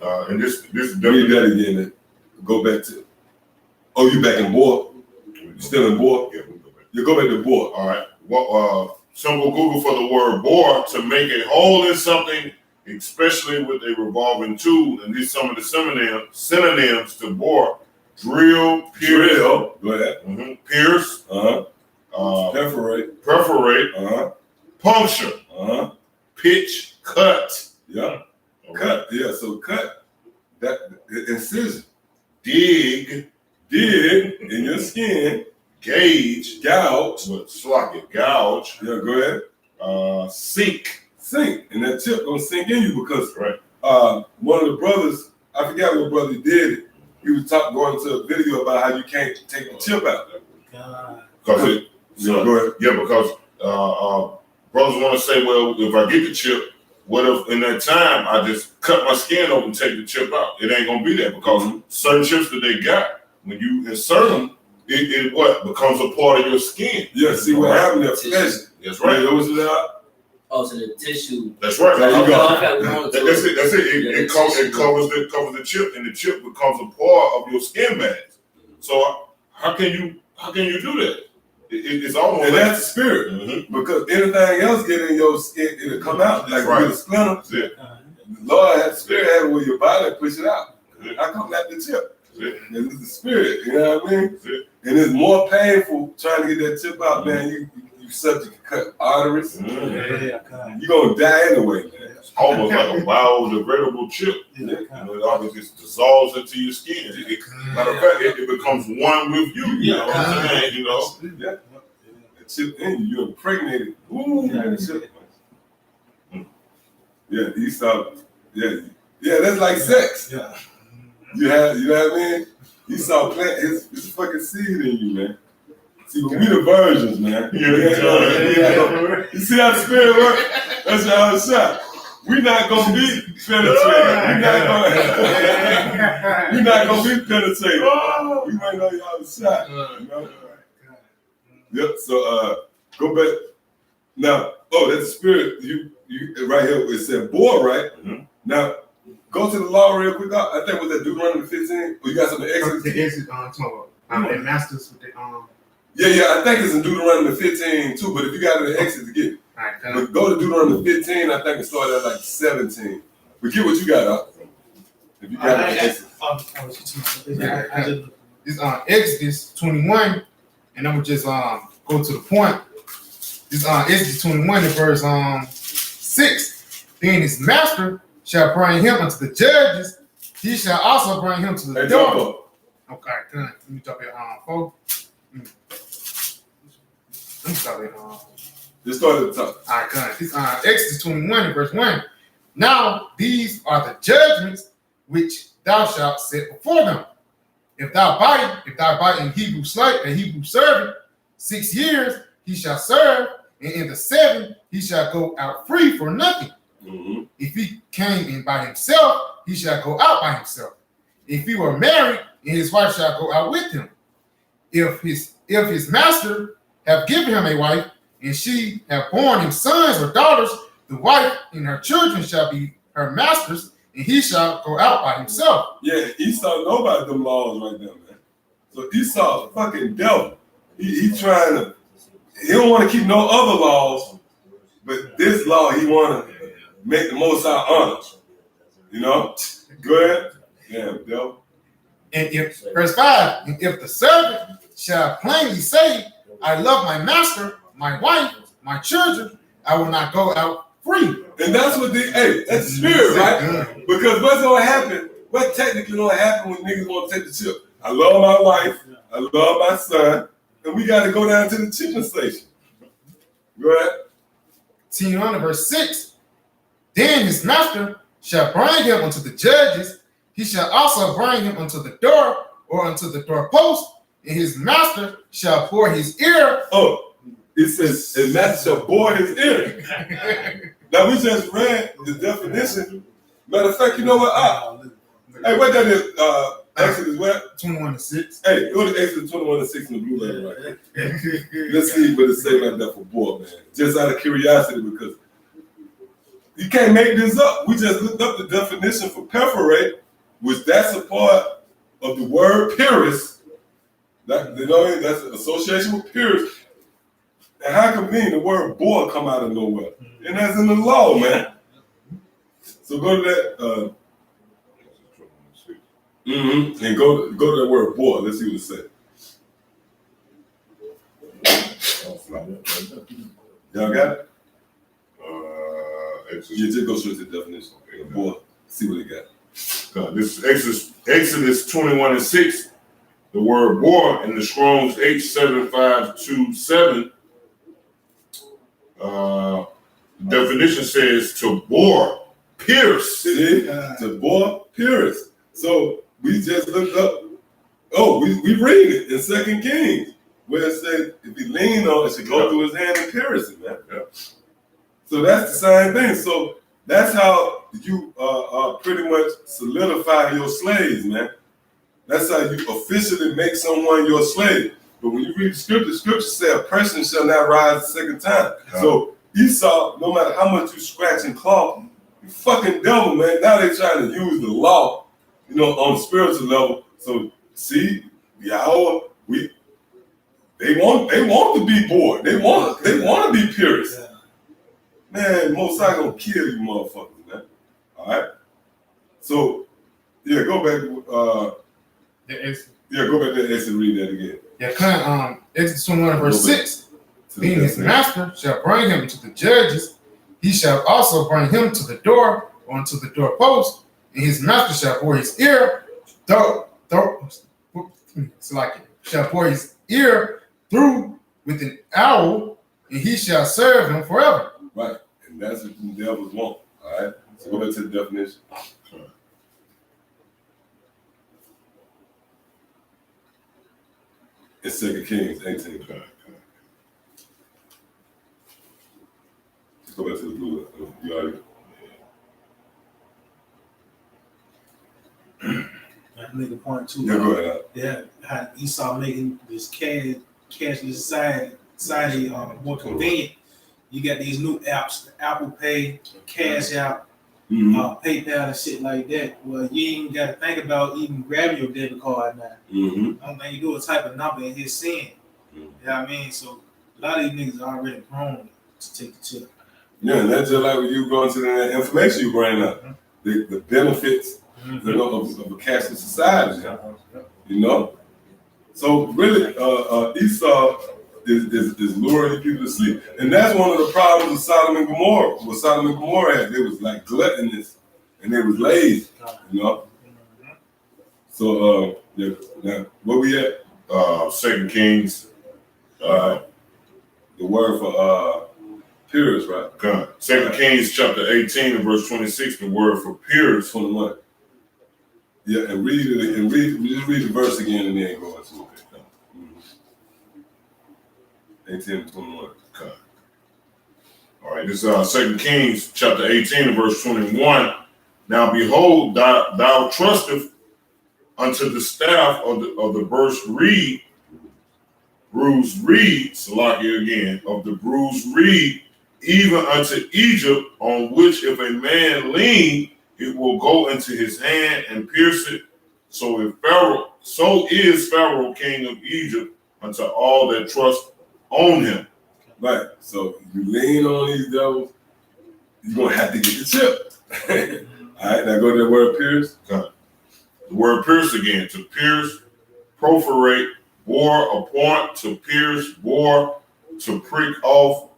and this is Read that again. Man. Go back to, you back in Boar? You still in Boar? Yeah, we'll go back. You go back to Boar. All right. Well, simple Google for the word bore to make a hole in something, especially with a revolving tool, and these some of the synonyms to bore: drill, pierce, Go ahead. Pierce, Perforate, puncture, pitch, cut. Yeah. Okay. Cut. Yeah. So cut. That incision. Dig in your skin. Gauge, Gouge. gouge. Yeah. Go ahead. Sink, and that chip gonna sink in you because right. One of the brothers, I forgot what brother did it. He was going to a video about how you can't take the chip out. Because Go ahead. because brothers want to say, well, if I get the chip, what if in that time I just cut my skin open and take the chip out? It ain't gonna be there because certain chips that they got, when you insert them, it becomes a part of your skin. Yeah, see what happened there. Flesh. That's right. It was that. Oh, so the tissue. That's right. There you go. That's it. It covers the chip, and the chip becomes a part of your skin mass. So how can you do that? It's almost And like, that's the spirit. Because anything else get in your skin, it'll come out. Like right. with a splinter. That's it. The Lord had the spirit have it with your body and push it out. How come that the chip? And it's the spirit, you know what I mean? And it's more painful trying to get that chip out, man. You subject to cut arteries. You're gonna die anyway, man. It's almost like a biodegradable chip. It always just dissolves into your skin. Matter of fact, it becomes one with you. You know what I'm saying? You know? Yeah. That chip in you, you're impregnated. Ooh, that chip. Yeah, Esau. Yeah, that's like sex. Yeah. You know what I mean? Esau plant his fucking seed in you, man. See, we the virgins, man. You see how the spirit works? That's how it's shot. We're not gonna be penetrated. We're not gonna be penetrated. We might know y'all the shot. You know? Yep. So go back. Now, Oh, that's the spirit. You right here. It said boy, right? Mhm. Now go to the law real quick. I think was that Deuteronomy 15. Or you got some Exodus? The exit and masters with the Yeah. I think it's in Deuteronomy 15 too. But if you got it in Exodus, get it. Alright, But go to Deuteronomy 15. I think it started at like 17. But get what you got up. If you got it in Exodus. This Exodus 21, and I'm gonna just go to the point. This Exodus 21 in verse 6. Then his master shall bring him unto the judges. He shall also bring him to the Hey, door. jump up. Okay, good. Let me drop it 4. Let me start it Just start at the top. All right, good. This Exodus 21 and verse 1. Now these are the judgments which thou shalt set before them. If thou buy in Hebrew slave, a Hebrew servant, 6 years he shall serve, and in the 7th he shall go out free for nothing. Mm-hmm. If he came in by himself, he shall go out by himself. If he were married, and his wife shall go out with him. If his master have given him a wife, and she have borne him sons or daughters, the wife and her children shall be her master's, and he shall go out by himself. Yeah, Esau know about them laws right there, man. So Esau a fucking devil. He trying to, he don't want to keep no other laws, but this law he want to make the Most High honor. You know? Go ahead. Damn, devil. And if verse 5, and if the servant shall plainly say, I love my master, my wife, my children, I will not go out free. And that's what that's the spirit, right? Because what's gonna happen? What technically gonna happen when niggas want to take the chip? I love my wife, I love my son, and we gotta go down to the chipping station. Go ahead. Continue on to verse 6. Then his master shall bring him unto the judges. He shall also bring him unto the door or unto the doorpost, and his master shall pour his ear. Oh, it says, and master shall bore his ear. Now we just read the definition. Matter of fact, you know what? Hey, what that is? Exodus what? 21 to 6. Hey, go to Exodus 21 and 6 in the blue letter right there. Let's see what it say about that for boy, man. Just out of curiosity, because you can't make this up. We just looked up the definition for perforate, which that's a part of the word purist. That, you know, that's an association with purist. And how convenient the word boy come out of nowhere? And that's in the law, man. So go to that, and go to that word boy. Let's see what it says. Y'all got it? You just go straight to the definition. Okay, boy, see what it got. This is Exodus 21 and 6. The word boar in the Strong's H7527. Definition says to bore, pierce. See? To bore, pierce. So we just looked up. Oh, we read it in 2 Kings, where it said if he leaned on it, should go through his hand and pierce it, man. Yeah. So that's the same thing. So that's how you pretty much solidify your slaves, man. That's how you officially make someone your slave. But when you read the scripture say oppression shall not rise a second time. Yeah. So Esau, no matter how much you scratch and claw, you fucking devil, man. Now they trying to use the law, you know, on the spiritual level. So see, Yahweh, they want to be bored. They want to be purists. Man, Most High gonna kill you motherfuckers, man. All right. So yeah, go back. Go back to Exodus and read that again. Yeah, Exodus 21 verse 6. Then his master shall bring him to the judges. He shall also bring him to the door or unto the doorpost, and his master shall pour his ear shall pour his ear through with an arrow, and he shall serve him forever. Right, and that's what the devils want. All right. So go back to the definition. It's 2 Kings 18. Let's go back to the blue. You already. I make a point too. Yeah, go ahead. Yeah, how Esau making this cashless society more convenient. You got these new apps, Apple Pay, Cash App, Mhm. PayPal, and shit like that. Well, you ain't got to think about even grabbing your debit card now. Mhm. Only thing you do is type a number and hit send. You know what I mean? So a lot of these niggas are already prone to take the chip. Yeah, and that's just like when you going to the information you bring up, the benefits, you know, of a cashless society. You know, so really, Esau is luring people to sleep, and that's one of the problems with Sodom and Gomorrah. What Sodom and Gomorrah had, they was like gluttonous, and they was lazy. You know. So yeah, now where we at? 2 Kings, The word for Pyrrhus, right? God. 2 Kings chapter 18 and verse 26, the word for Pyrrhus. 21. Yeah, and read it and just read the verse again and then go into it. 18 and 21. God. All right, this is 2 Kings chapter 18 and verse 21. Now behold, thou trusteth unto the staff of the bruised reed, Salakia again, of the bruised reed, even unto Egypt, on which if a man lean, it will go into his hand and pierce it. So is Pharaoh king of Egypt unto all that trust on him. Right. So you lean on these devils, you're gonna have to get the chip. All right, now go to the word pierce. The word pierce again, to pierce, perforate, bore, appoint, to pierce, bore, to prick off,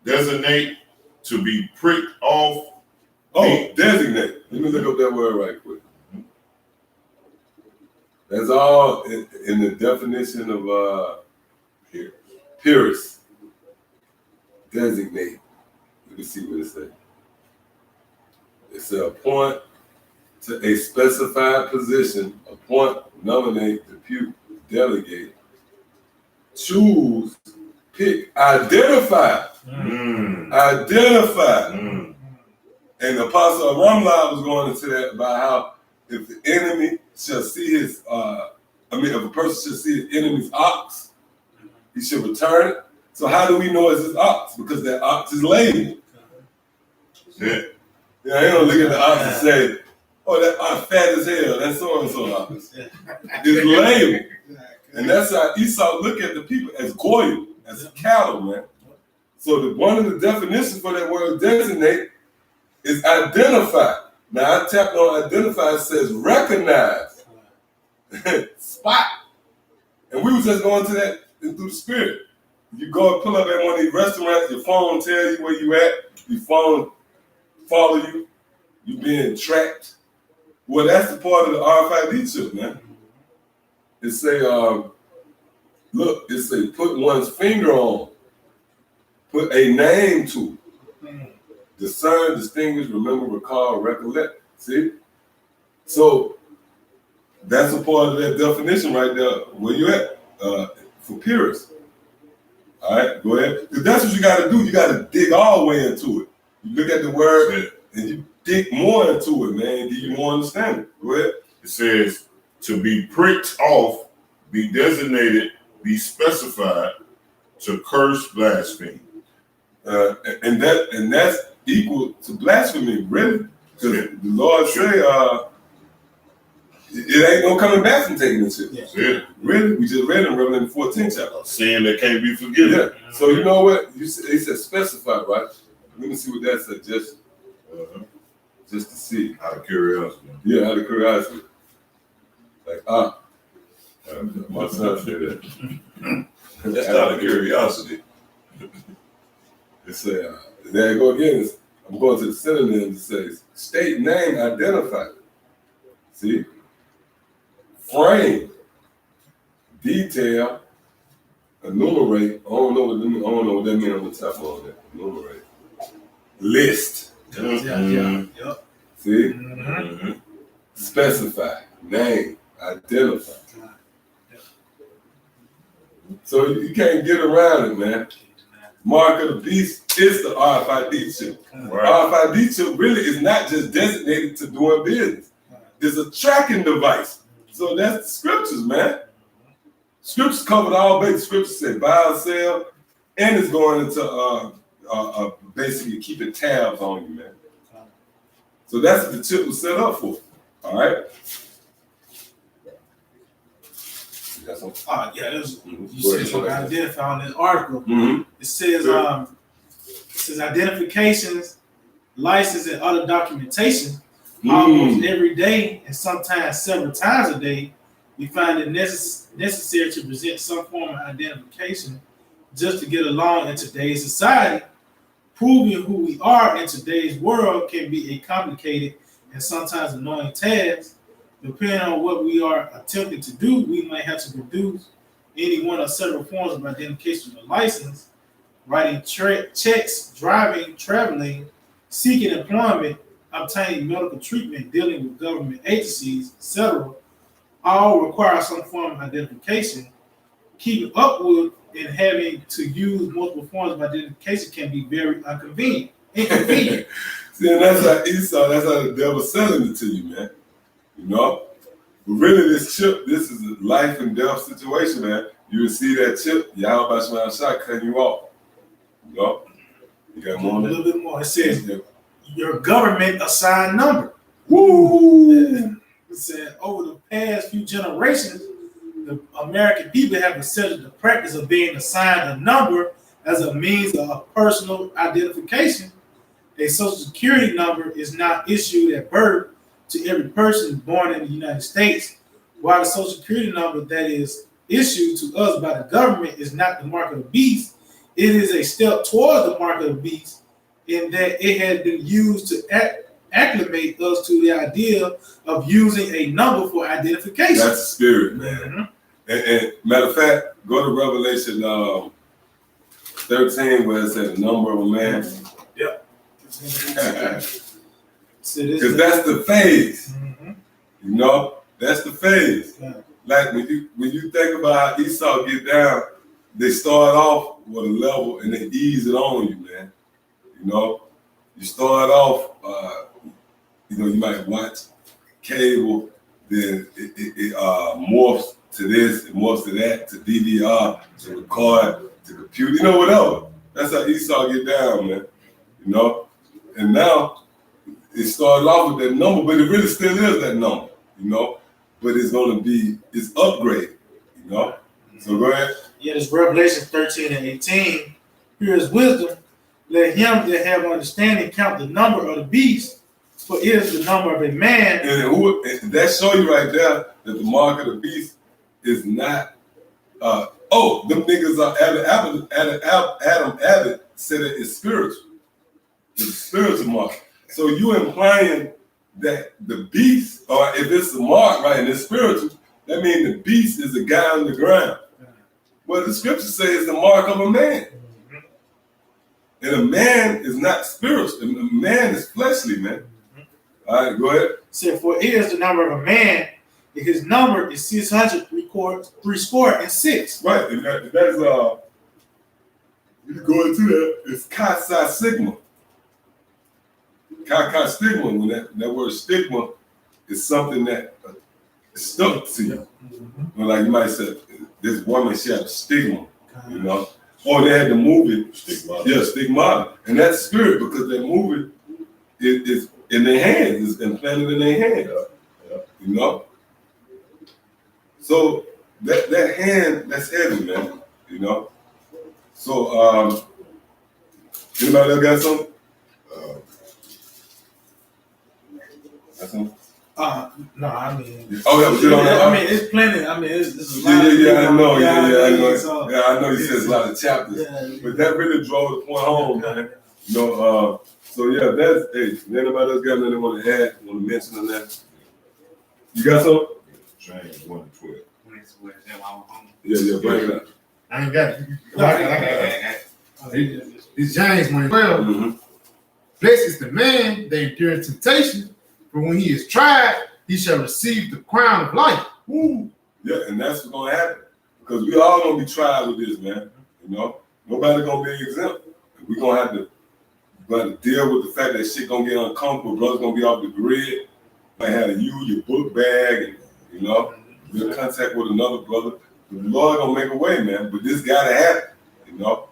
designate, to be pricked off. Oh, designate. Let me look up that word right quick. That's all in the definition of pierce. Designate. Let me see what it says. It's a appoint to a specified position, appoint, nominate, depute, delegate, choose, pick, identify. Identify. And the Apostle Ramla was going into that about how if the enemy shall see his, if a person shall see his enemy's ox, he should return it. So how do we know it's his ox? Because that ox is labeled. Yeah. Yeah, they don't look at the ox and say, oh, that ox fat as hell, that's so-and-so ox. It's labeled. And that's how Esau look at the people as goyim, as cattle, man. So one of the definitions for that word designate is identify. Now I tapped on identify, it says recognize, spot. And we was just going to that through the spirit. You go and pull up at one of these restaurants, your phone tell you where you at, your phone follow you, you being tracked. Well, that's the part of the RFID chip, man. It say, look, it say put one's finger on, put a name to, discern, distinguish, remember, recall, recollect. See? So that's a part of that definition right there. Where you at? For Pyrrhus. All right, go ahead. Because that's what you got to do. You got to dig all the way into it. You look at the word and you dig more into it, man. Give you more understanding. Go ahead. It says to be pricked off, be designated, be specified, to curse, blaspheme. And that's equal to blasphemy, really. Because the Lord say, it ain't no coming back from taking this shit. Yeah. Really? We just read in Revelation 14 chapter. Sin that can't be forgiven. Yeah. So you know what? They said specify, right? Let me see what that said, just to see. Out of curiosity. Yeah, out of curiosity. Like, my son said that. That's out of curiosity. It said, there you go again. I'm going to the synonyms. It says, state, name, identify. See? Frame, detail, enumerate. I don't know what that means on the top of that. Enumerate. List. Yep. See? Specify, name, identify. So you can't get around it, man. Mark of the beast is the RFID chip. Right. RFID chip really is not just designated to doing business. It's a tracking device. So that's the scriptures, man. Scriptures covered all bases. Scriptures say buy or sell, and it's going into basically keeping tabs on you, man. So that's what the chip was set up for. All right. You got something? Yeah, there's, you Go said ahead, something go ahead. identified in this article. Mm-hmm. It says identifications, license, and other documentation. Almost every day, and sometimes several times a day, we find it necessary to present some form of identification just to get along in today's society. Proving who we are in today's world can be a complicated and sometimes annoying task. Depending on what we are attempting to do, we might have to produce any one of several forms of identification or license, writing checks, driving, traveling, seeking employment, obtaining medical treatment, dealing with government agencies, etc. All require some form of identification. Keeping up with and having to use multiple forms of identification can be very inconvenient. See, and that's how Esau, that's how the devil's selling it to you, man. You know? But really, this chip, this is a life and death situation, man. You will see that chip, Yahweh Shema Shah cutting you off. You know? You got more A on that? little bit more. It says your government assigned number. Woo! It said over the past few generations, the American people have accepted the practice of being assigned a number as a means of personal identification. A social security number is not issued at birth to every person born in the United States, while the social security number that is issued to us by the government is not the mark of the beast. It is a step toward the mark of the beast in that it has been used to acclimate us to the idea of using a number for identification. That's the spirit, man. Mm-hmm. And matter of fact, go to Revelation 13 where it says the number of a man. Yeah. Because that's the phase. Mm-hmm. You know? That's the phase. Yeah. Like when you think about how Esau get down, they start off with a level and they ease it on you, man. You know? You start off, you know, you might watch cable, then it morphs to this, it morphs to that, to DVR, to record, to computer, you know, whatever. That's how Esau get down, man. You know? And now, it started off with that number, but it really still is that number, you know? But it's gonna be, it's upgraded, you know? So go ahead. Yeah, it's Revelation 13 and 18. Here is wisdom. Let him that have understanding count the number of the beast, for it is the number of a man. And that show you right there that the mark of the beast is not, them niggas are, Adam Abbott said it is spiritual. It's a spiritual mark. So you implying that the beast, or if it's a mark, right, and it's spiritual, that means the beast is a guy on the ground. Well, the scripture says the mark of a man. And a man is not spiritual. A man is fleshly, man. All right, go ahead. Said, for it is the number of a man, and his number is 666. Right, and that's you go into that, it's Chi Psi Sigma. Chi Stigma, when that word stigma is something that is stuck to you. Well, like you might say, this woman, she had a stigma, you know? Or they had the movie, Stigmata. Yeah, Stigmata. And that's spirit because that movie is in their hands, it's implanted in their hands, you know? So that hand, that's heavy, man, you know? So, anybody else got something? Got something? No, I mean, Oh, that was it on that? I mean, it's plenty. I mean, it's a lot. I know. Yeah, I know. So, Yeah, I know you said a lot of chapters, but that really drove the point home, man. You know, so yeah, that's, hey, anybody else got anything want to add, want to mention on that? You got something? James 1:12. Yeah, bring it up. I ain't got it. It's James 1:12. Mm-hmm. Blessed is the man that endures temptation, for when he is tried, he shall receive the crown of life. Woo. Yeah, and that's what's gonna happen. Because we all gonna be tried with this, man. You know? Nobody gonna be exempt. We're gonna have to deal with the fact that shit gonna get uncomfortable, brothers gonna be off the grid, might have you, your book bag, and you know, be in contact with another brother. The Lord gonna make a way, man. But this gotta happen, you know.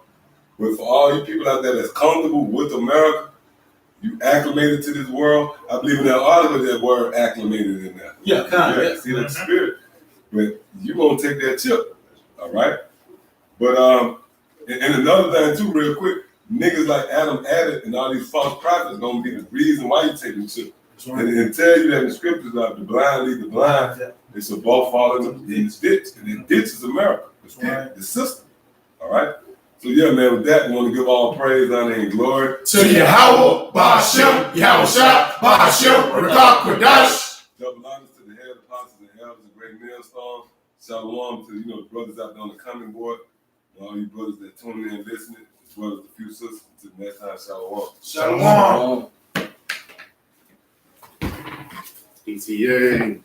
But for all you people out there that's comfortable with America, you acclimated to this world. I believe in that article that word acclimated in there. Yeah, kind of. See that spirit. But you gonna take that chip, all right? But and another thing too, real quick, niggas like Adam Added and all these false prophets gonna be the reason why you take the chip. And tell you that in the scriptures like the blind lead the blind, they should both fall in the ditch. And the ditch is America. It's the system. All right? So yeah, man, with that, we want to give all praise, honor, and glory To Yahweh, Ba'ashem, Yahweh Shah, Ba'ashem, Rakak Kodash. double honors to the head apostles and elders, a great millstone. Shalom to the brothers out there on the coming board, and all you brothers that tuning in and listening, as well as the few sisters. Until next time, shalom. Shalom. PTA.